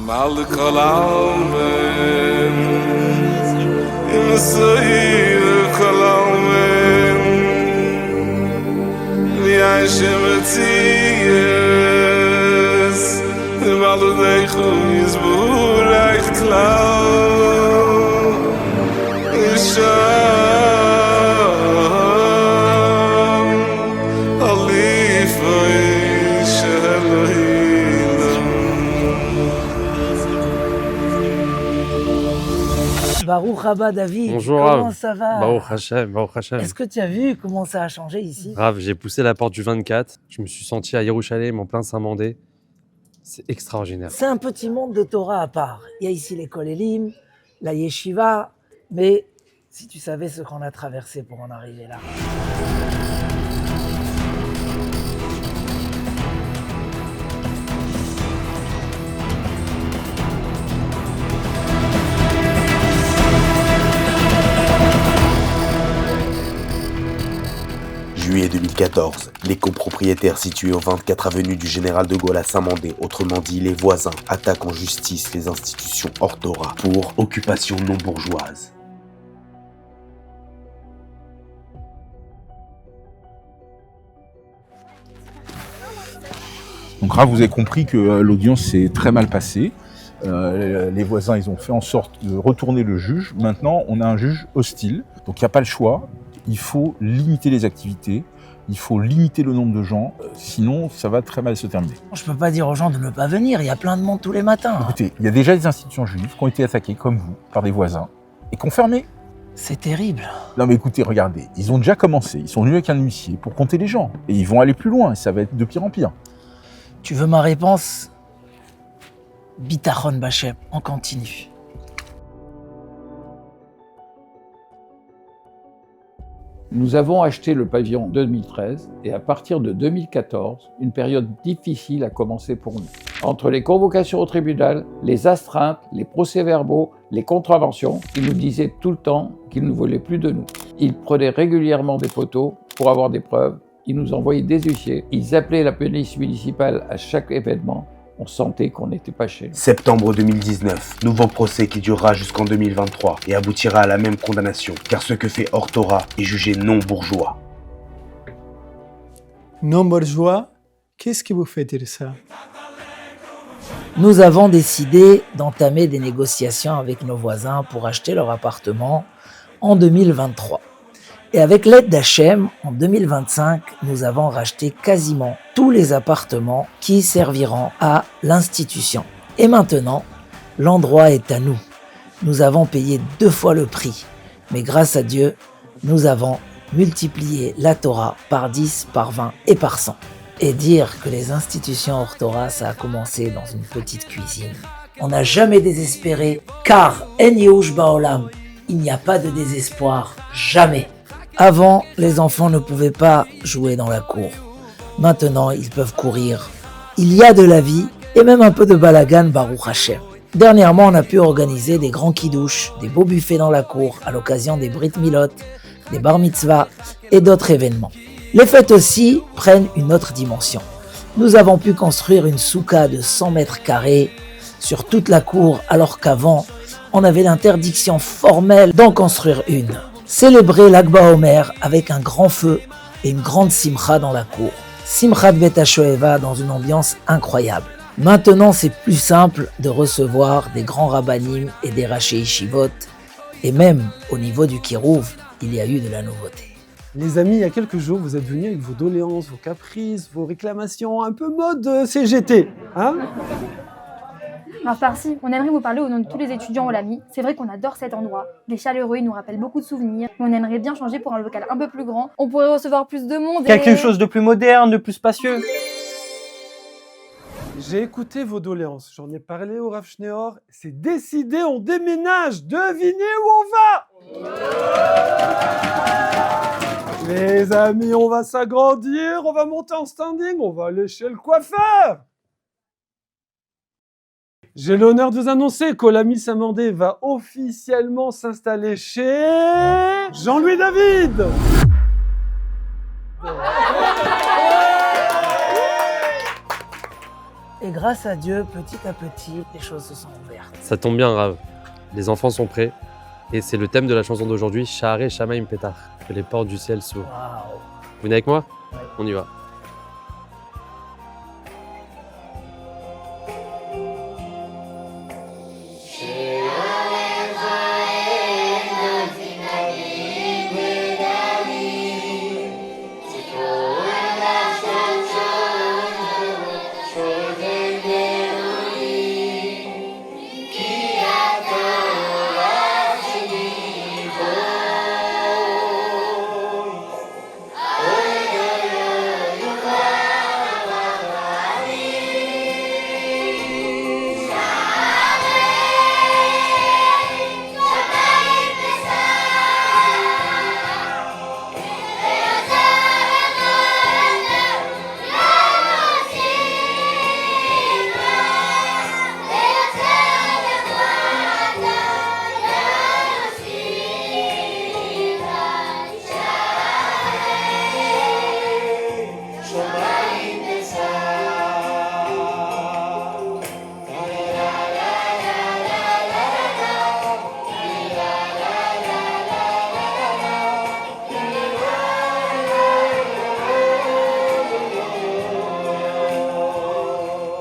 mal kol almen im soir kol almen vi ay shemtsies mal de khoyz burak klau Baruch Haba David, Bonjour comment Rav. ça va? Baruch Hashem, Baruch Hashem. Est-ce que tu as vu comment ça a changé ici? Rav, j'ai poussé la porte du 24, je me suis senti à Yerushalayim en plein Saint-Mandé. C'est extraordinaire. C'est un petit monde de Torah à part. Il y a ici l'école Elim, la yeshiva, mais si tu savais ce qu'on a traversé pour en arriver là. Juillet 2014, les copropriétaires situés au 24 avenue du Général de Gaulle à Saint-Mandé, autrement dit les voisins, attaquent en justice les institutions hors Torah pour occupation non bourgeoise. Donc Rav, vous avez compris que l'audience s'est très mal passée. Les voisins, ils ont fait en sorte de retourner le juge. Maintenant, on a un juge hostile, donc il n'y a pas le choix. Il faut limiter les activités, il faut limiter le nombre de gens, sinon ça va très mal se terminer. Je peux pas dire aux gens de ne pas venir, il y a plein de monde tous les matins. Écoutez, il y a déjà des institutions juives qui ont été attaquées, comme vous, par des voisins, et qui ont fermé. C'est terrible. Non mais écoutez, regardez, ils ont déjà commencé, ils sont venus avec un huissier pour compter les gens, et ils vont aller plus loin, et ça va être de pire en pire. Tu veux ma réponse? Bitachon Bachem, on continue. Nous avons acheté le pavillon en 2013 et à partir de 2014, une période difficile a commencé pour nous. Entre les convocations au tribunal, les astreintes, les procès-verbaux, les contraventions, ils nous disaient tout le temps qu'ils ne voulaient plus de nous. Ils prenaient régulièrement des photos pour avoir des preuves, ils nous envoyaient des huissiers, ils appelaient la police municipale à chaque événement. On sentait qu'on n'était pas chez nous. Septembre 2019, nouveau procès qui durera jusqu'en 2023 et aboutira à la même condamnation, car ce que fait hors Torah est jugé non bourgeois. Non bourgeois, qu'est-ce qui vous fait dire ça? Nous avons décidé d'entamer des négociations avec nos voisins pour acheter leur appartement en 2023. Et avec l'aide d'Hachem, en 2025, nous avons racheté quasiment tous les appartements qui serviront à l'institution. Et maintenant, l'endroit est à nous. Nous avons payé 2 fois le prix. Mais grâce à Dieu, nous avons multiplié la Torah par 10, par 20 et par 100. Et dire que les institutions hors Torah, ça a commencé dans une petite cuisine. On n'a jamais désespéré, car En Yehush Ba'olam, il n'y a pas de désespoir, jamais. Avant, les enfants ne pouvaient pas jouer dans la cour. Maintenant, ils peuvent courir. Il y a de la vie et même un peu de balagan, Baruch Hashem. Dernièrement, on a pu organiser des grands kidouches, des beaux buffets dans la cour à l'occasion des Brit Milot, des Bar Mitzvah et d'autres événements. Les fêtes aussi prennent une autre dimension. Nous avons pu construire une souka de 100 mètres carrés sur toute la cour alors qu'avant, on avait l'interdiction formelle d'en construire une. Célébrer l'Ag BaOmer avec un grand feu et une grande simcha dans la cour. Simchat Bet HaShoeva dans une ambiance incroyable. Maintenant, c'est plus simple de recevoir des grands rabbanim et des rachei yeshivot. Et même au niveau du Kirouv, il y a eu de la nouveauté. Les amis, il y a quelques jours, vous êtes venus avec vos doléances, vos caprices, vos réclamations, un peu mode CGT, hein? Alors par-ci, on aimerait vous parler au nom de tous les étudiants au LAMI. C'est vrai qu'on adore cet endroit. Il est chaleureux, il nous rappelle beaucoup de souvenirs. Mais on aimerait bien changer pour un local un peu plus grand. On pourrait recevoir plus de monde Quelque chose de plus moderne, de plus spacieux. J'ai écouté vos doléances, j'en ai parlé au Rav Schneor. C'est décidé, on déménage. Devinez où on va? Les amis, on va s'agrandir, on va monter en standing, on va aller chez le coiffeur. J'ai l'honneur de vous annoncer qu'Olami Saint-Mandé va officiellement s'installer chez Jean-Louis David. Et grâce à Dieu, petit à petit, les choses se sont ouvertes. Ça tombe bien, Rav. Les enfants sont prêts. Et c'est le thème de la chanson d'aujourd'hui, Sha'arei Shamaim Petach, que les portes du ciel s'ouvrent. Waouh. Vous venez avec moi? Ouais. On y va.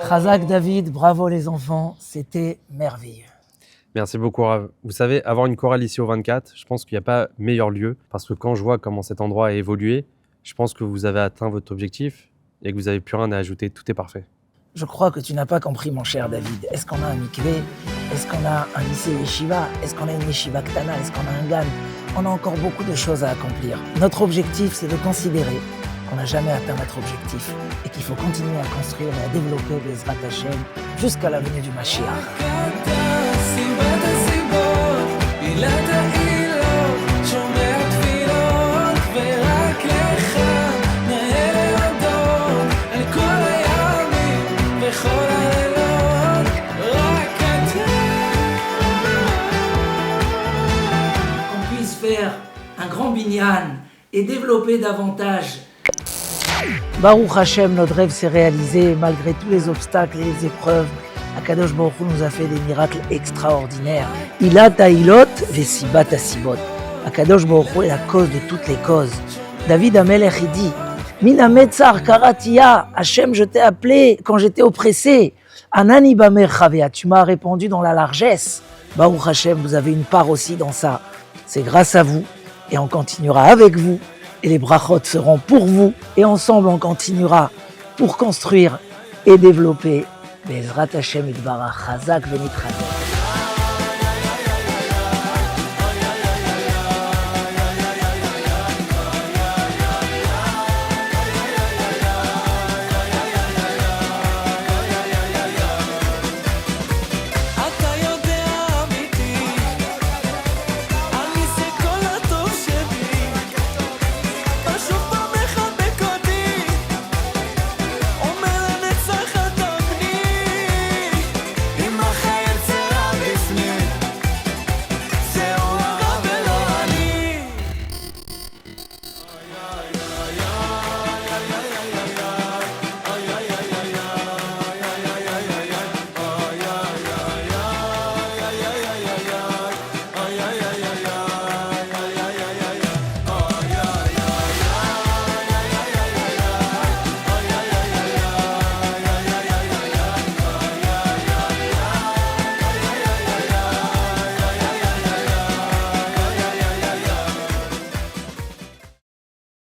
Chazak David, bravo les enfants, c'était merveilleux. Merci beaucoup, Rav. Vous savez, avoir une chorale ici au 24, je pense qu'il n'y a pas meilleur lieu, parce que quand je vois comment cet endroit a évolué, je pense que vous avez atteint votre objectif et que vous n'avez plus rien à ajouter. Tout est parfait. Je crois que tu n'as pas compris, mon cher David. Est-ce qu'on a un mikvé? Est-ce qu'on a un lycée yeshiva? Est-ce qu'on a une yeshiva ktana? Est-ce qu'on a un gan? On a encore beaucoup de choses à accomplir. Notre objectif, c'est de considérer qu'on n'a jamais atteint notre objectif et qu'il faut continuer à construire et à développer Bezrat Hashem jusqu'à la venue du Mashiach. Qu'on puisse faire un grand binyan et développer davantage. Baruch Hashem, notre rêve s'est réalisé malgré tous les obstacles et les épreuves. Akadosh Baruch Hu nous a fait des miracles extraordinaires. Ilat ha'ilot vesibat ha'sibot. Akadosh Baruch Hu est la cause de toutes les causes. David Amelech il dit Min hametzar karatia, Hashem, je t'ai appelé quand j'étais oppressé. Anani bamerchavea, tu m'as répondu dans la largesse. Baruch Hashem, vous avez une part aussi dans ça. C'est grâce à vous et on continuera avec vous. Et les brachot seront pour vous et ensemble on continuera pour construire et développer Bezrat Hashem Yitbarach Chazak Venitranek.